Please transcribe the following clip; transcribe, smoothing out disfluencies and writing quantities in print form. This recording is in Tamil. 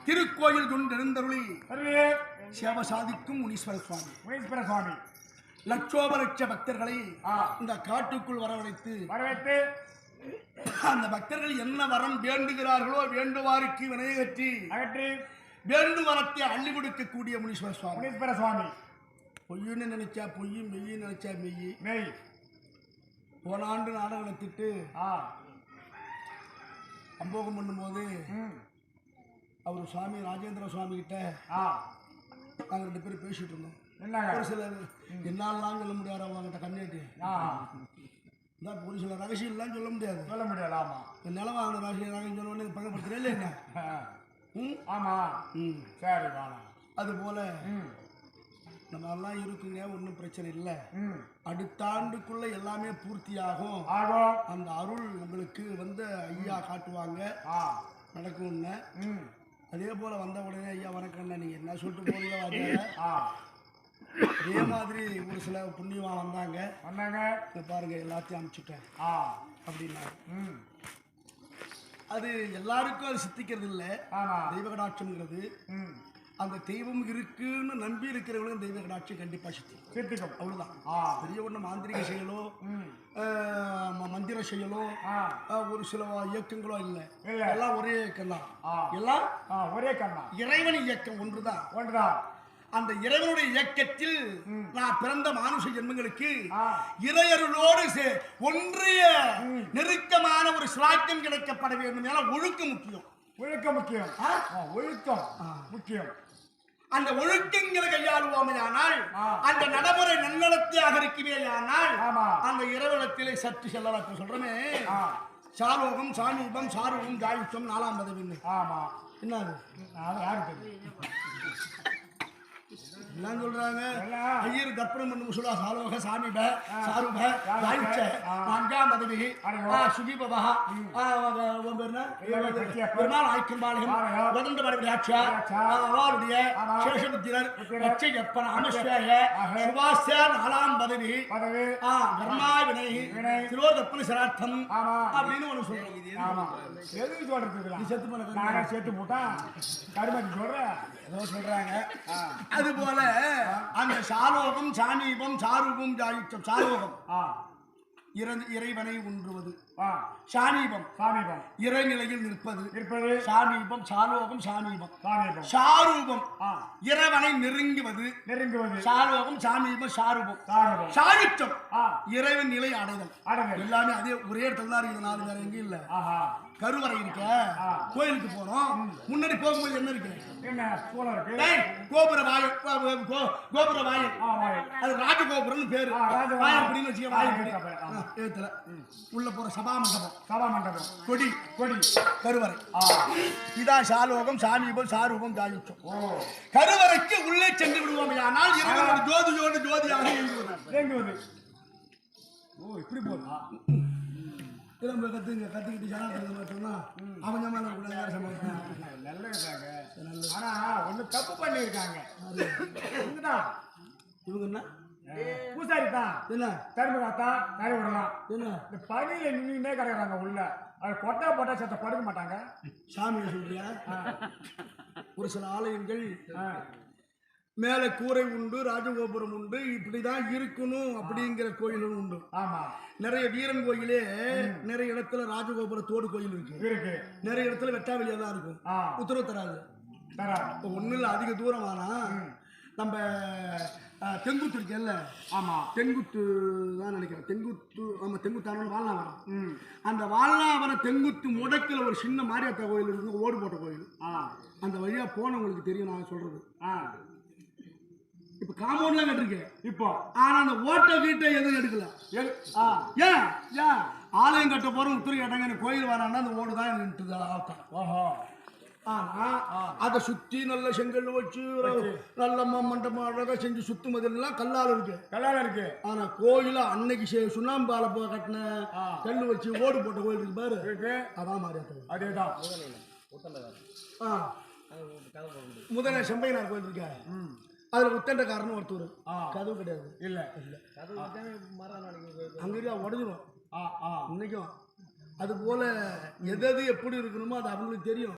திருக்கோயில் கொண்டெழுந்தருளி சேவை சாதிக்கும் முனீஸ்வர சுவாமி லட்சோப லட்ச பக்தர்களை இந்த காட்டுக்குள் வரவழைத்து அந்த பக்தர்கள் என்ன வரம் வேண்டுகிறார்களோ வேண்டுவாருக்கு வினையகற்றி வேண்டு வரத்தை அள்ளி கொடுக்கக்கூடிய முனீஸ்வர சுவாமி பொய்யுன்னு நினைச்சா பொய்யும் மெய்யும் நினைச்சா மெய் போன ஆண்டு நாடகம் நடத்திட்டு அம்போகம் பண்ணும்போது அவர் சுவாமி ராஜேந்திர சுவாமி கிட்ட நாங்கள் 2 பேரும் பேசிட்டு இருந்தோம். ஒரு சிலர் என்னாலாம் சொல்ல முடியாது அவங்ககிட்ட கண்ணேட்டு ஒரு சில ரகசியம் எல்லாம் சொல்ல முடியாது. ஆமா நிலம் வாங்கின ரகசியம் சொல்லணும்னு பழப்படுத்துறேன் இல்லை என்ன? ஆமா சரி அது போல நம்ம எல்லாம் இருக்குங்க, ஒன்றும் பிரச்சனை இல்லை. அடுத்த ஆண்டுக்குள்ள எல்லாமே பூர்த்தியாகும். அந்த அருள் உங்களுக்கு வந்து ஐயா காட்டுவாங்க, நடக்கும்னு. அதே போல வந்த உடனே ஐயா வணக்கம்ண்ணா, நீங்க என்ன சொல்லிட்டு போறீங்க அதே மாதிரி ஒரு சில புண்ணியமா வந்தாங்க பாருங்க எல்லாத்தையும் அனுப்பிச்சுட்டேன் அப்படின்னா அது எல்லாருக்கும் அது சித்திக்கிறது இல்லை. தெய்வ கடாட்சம்ங்கிறது அந்த தெய்வம் இருக்குன்னு நம்பி இருக்கிறவங்களும் தெய்வ கடாட்சி கண்டிப்பா சித்திக்கும். அவ்வளவுதான். பெரிய ஒண்ணு மாந்திரிக செயலோ மந்திர செயலோ ஒரு சில இயக்கங்களோ இல்லை, எல்லாம் ஒரே இயக்கம் தான். எல்லாம் ஒரே இறைவன் இயக்கம் ஒன்றுதான். அந்த இறைவனுடைய இயக்கத்தில் நான் பிறந்த மானுஷ ஜென்மங்களுக்கு இறையருளோடு ஒன்றிய நெருக்கமான ஒரு சிலாக்கியம் கிடைக்கப்பட வேண்டும். ஒழுக்கம் முக்கியம். அந்த ஒழுக்கங்களை கையாளுவோமையானால், அந்த நடைமுறை நன்னடத்தையாக இருக்குமேயானால் அந்த இறைவனத்திலே சற்று செல்லலாம். சொல்றமே சாரோகம் சாமீபம் சாருகம் ஜாயுஷம் 4ஆம் பதவி. என்ன சொல்றாங்க? ஐயர் தர்ப்பணம் பண்ணு முசுலா சாலோக சாமிப சாருப ஜாயுஷ 4ஆம் பதவி சுகீபவா பெருமாள் ஆய்க்கம்பாளையம் வதந்த படவிடாட்சியா அவருடைய சேஷபுத்திரர் ரட்சையப்பன் அனுஷ்வேய சுபாஸ்ய 4ஆம் பதவி கர்மா வினை திருவோதப்பன சிரார்த்தம் அப்படின்னு ஒண்ணு சொல்றாங்க. அது போல அந்த சாலோகம் சாமீபம் சாரூபம் ஜாயுச்சம். சாலோகம் இறைவனை ஒன்றுவது, சாமீபம் இறைநிலையில் நிற்பது, சாமீபம் சாலோகம் சாமீபம். சாரூபம் இறைவனை நெருங்குவது, சாலோகம் சாமீபம் சாரூபம். சாயுச்சம் இறைவன் நிலை அடைதல். எல்லாமே அதே ஒரே இடத்துல தான் இருக்குது, 4 வேற எங்கேயும் இல்ல. கருவறை இருக்க, கோயிலுக்கு போறோம், முன்னாடி போகும்போது என்ன இருக்கு? கோபுர வாயில். அது ராஜகோபுரம் பேரு. அப்படின்னு வச்சுக்க வாயில் உள்ள போற சபா மண்டபம் கொடி கருவறை. இதான் சாலோகம் சாமீபம் சாரூபம் ஜாயுச்சம். கருவறைக்கு உள்ளே சென்று விடுவோம். ஆனால் இறைவனோட ஜோதியோடு ஜோதியாக இயங்குவது. இப்படி போதா கத்துக்கிட்டு சொன்னா அவங்க ஆனா ஒண்ணு தப்பு பண்ணிருக்காங்க. இவங்க என்ன பூசாரி தான், என்ன தருமகாத்தா நிறைய விடலாம். என்ன இந்த பணியில நின்றுட்டே கிடக்குறாங்க உள்ள. அது போட்டா சத்த படுக்க மாட்டாங்க. சாமியை சொல்றியா? ஒரு சில ஆலயங்கள் மேல கூரை உண்டு, ராஜகோபுரம் உண்டு, இப்படிதான் இருக்கணும் அப்படிங்கிற கோயிலும் உண்டு. ஆமா, நிறைய வீரன் கோயிலே நிறைய இடத்துல ராஜகோபுரத்தோடு கோயில் இருக்கு. நிறைய இடத்துல வெட்டாவெளியா தான் இருக்கும், உத்தரவு தராது. ஒண்ணு இல்ல, அதிக தூரம் ஆனா நம்ம தெங்குத்து இருக்கேன்ல, ஆமா தெங்குத்து தான் நினைக்கிறேன். தெங்குத்து, ஆமா தெங்குத்தான வால்நாவரம். அந்த வால்நாவரம் தெங்குத்து முடக்கில் ஒரு சின்ன மாரியாத்தா கோயில் இருக்கு, ஓடு போட்ட கோயில். அந்த வழியா போனவங்களுக்கு தெரியும் நான் சொல்றது. இப்ப காம்பவுண்ட்லாம் கட்டிருக்கு இப்போ, ஆனா அந்த ஓட்ட வீட்டை எதுவும் எடுக்கல. ஏன் ஆலயம் கட்ட போறோம் உத்தரவு கேட்டாங்க, கோயில் வரான்னா அந்த ஓடு தான் நின்றுது. ஓஹோ, ஆனா அதை சுத்தி நல்ல செங்கல் வச்சு நல்ல மண்டபம் அழகா செஞ்சு சுத்தும் போதெல்லாம் கல்லால இருக்கு. ஆனா கோயில அன்னைக்கு சுண்ணாம்பால கட்டின கல்லு வச்சு ஓடு போட்ட கோயில் இருக்கு பாரு, அதான் மாரியாத்தா. அதேதான் முதல்ல செம்பையனார் கோயில் இருக்கு, அதுல உத்தண்டக்காரன்னு ஒருத்தர். கதவு கிடையாது, இல்ல அங்க உடஞ்சிரும் இன்னைக்கும். அது போல எது எப்படி இருக்கணுமோ அது அவங்களுக்கு தெரியும்.